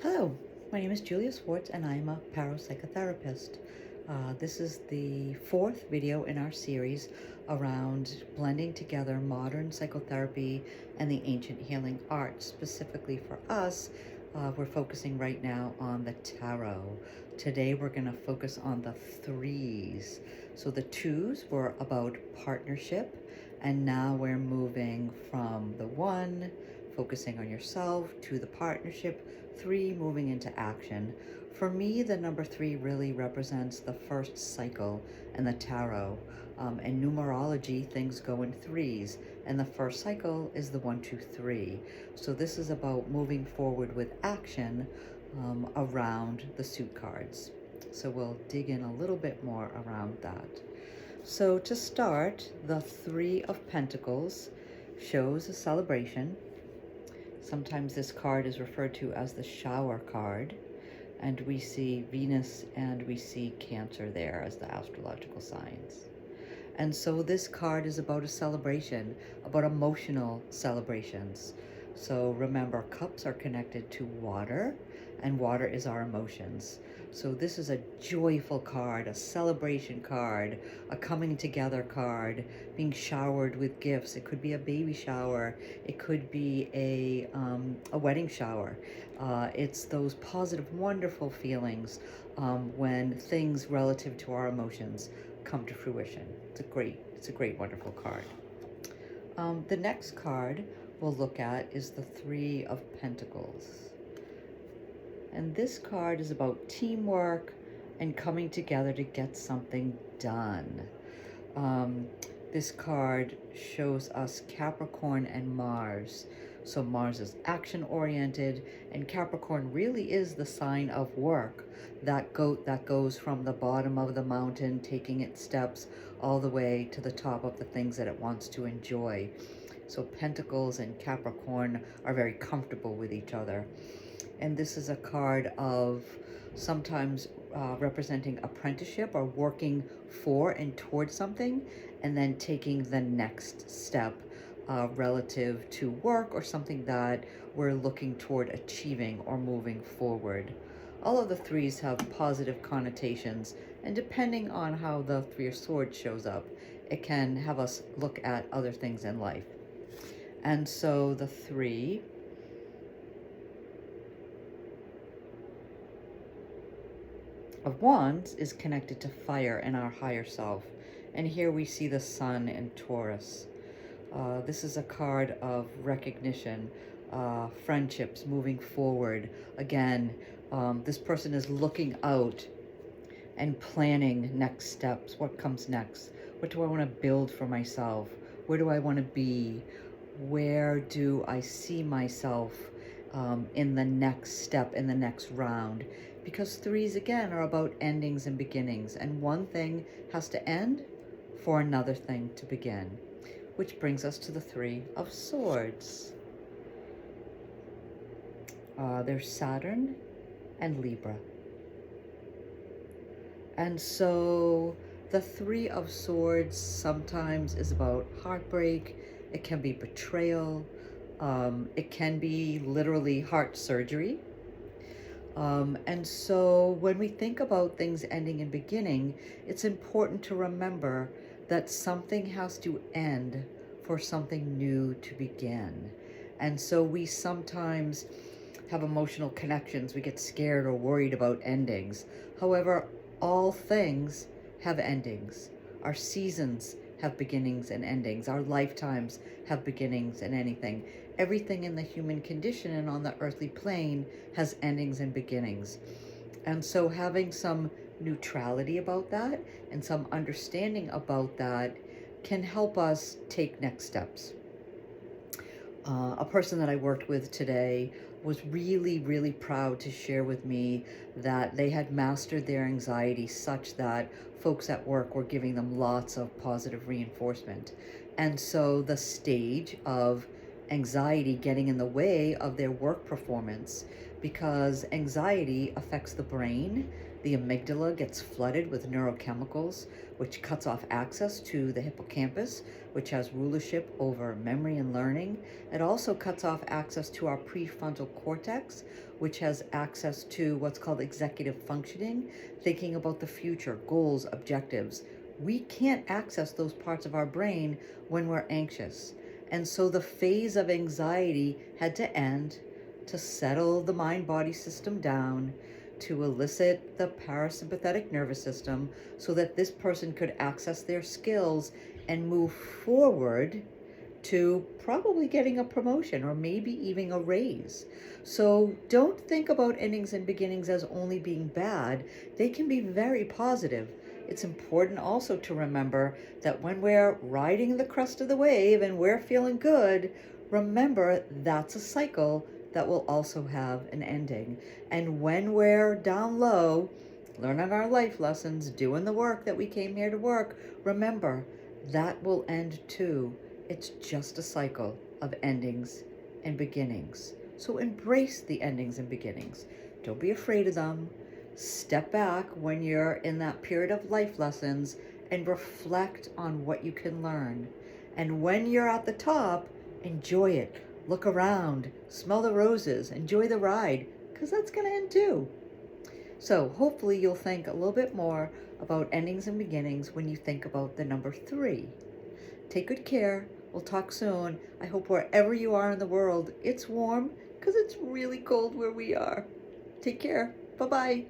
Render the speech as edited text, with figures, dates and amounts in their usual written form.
Hello, my name is Julia Swartz and I'm a parapsychotherapist. This is the fourth video in our series around blending together modern psychotherapy and the ancient healing arts. Specifically for us, we're focusing right now on the tarot. Today we're going to focus on the threes. So the twos were about partnership, and now we're moving from the one, focusing on yourself, to the partnership, three, moving into action. For me, the number three really represents the first cycle in the tarot. In numerology, things go in threes, and the first cycle is the 1, 2, 3. So this is about moving forward with action around the suit cards. So we'll dig in a little bit more around that. So to start, the Three of Pentacles shows a celebration. Sometimes this card is referred to as the shower card, and we see Venus and we see Cancer there as the astrological signs. And so this card is about a celebration, about emotional celebrations. So remember, cups are connected to water, and water is our emotions. So this is a joyful card, a celebration card, a coming together card, being showered with gifts. It could be a baby shower. It could be a wedding shower. It's those positive, wonderful feelings when things relative to our emotions come to fruition. It's a great, wonderful card. The next card we'll look at is the Three of Pentacles. And this card is about teamwork and coming together to get something done. This card shows us Capricorn and Mars. So Mars is action-oriented, and Capricorn really is the sign of work. That goat that goes from the bottom of the mountain, taking its steps all the way to the top of the things that it wants to enjoy. So Pentacles and Capricorn are very comfortable with each other. And this is a card of sometimes representing apprenticeship or working for and towards something, and then taking the next step relative to work or something that we're looking toward achieving or moving forward. All of the threes have positive connotations, and depending on how the Three of Swords shows up, it can have us look at other things in life. And so the Three of Wands is connected to fire and our higher self. And here we see the Sun in Taurus. This is a card of recognition, friendships, moving forward. Again, this person is looking out and planning next steps. What comes next? What do I want to build for myself? Where do I want to be? Where do I see myself in the next step, in the next round? Because threes, again, are about endings and beginnings, and one thing has to end for another thing to begin, which brings us to the Three of Swords. There's Saturn and Libra. And so the Three of Swords sometimes is about heartbreak. It can be betrayal. It can be literally heart surgery. And so when we think about things ending and beginning, it's important to remember that something has to end for something new to begin. And so we sometimes have emotional connections. We get scared or worried about endings. However, all things have endings. Our seasons have beginnings and endings. Our lifetimes have beginnings and anything. Everything in the human condition and on the earthly plane has endings and beginnings. And so having some neutrality about that and some understanding about that can help us take next steps. A person that I worked with today was really, really proud to share with me that they had mastered their anxiety such that folks at work were giving them lots of positive reinforcement. And so the stage of anxiety getting in the way of their work performance, because anxiety affects the brain The amygdala gets flooded with neurochemicals, which cuts off access to the hippocampus, which has rulership over memory and learning. It also cuts off access to our prefrontal cortex, which has access to what's called executive functioning, thinking about the future, goals, objectives. We can't access those parts of our brain when we're anxious. And so the phase of anxiety had to end to settle the mind-body system down, to elicit the parasympathetic nervous system so that this person could access their skills and move forward to probably getting a promotion or maybe even a raise. So don't think about endings and beginnings as only being bad. They can be very positive. It's important also to remember that when we're riding the crest of the wave and we're feeling good, remember that's a cycle that will also have an ending. And when we're down low, learning our life lessons, doing the work that we came here to work, remember that will end too. It's just a cycle of endings and beginnings. So embrace the endings and beginnings. Don't be afraid of them. Step back when you're in that period of life lessons and reflect on what you can learn. And when you're at the top, enjoy it. Look around, smell the roses, enjoy the ride, because that's going to end too. So hopefully you'll think a little bit more about endings and beginnings when you think about the number 3. Take good care. We'll talk soon. I hope wherever you are in the world, it's warm, because it's really cold where we are. Take care. Bye-bye.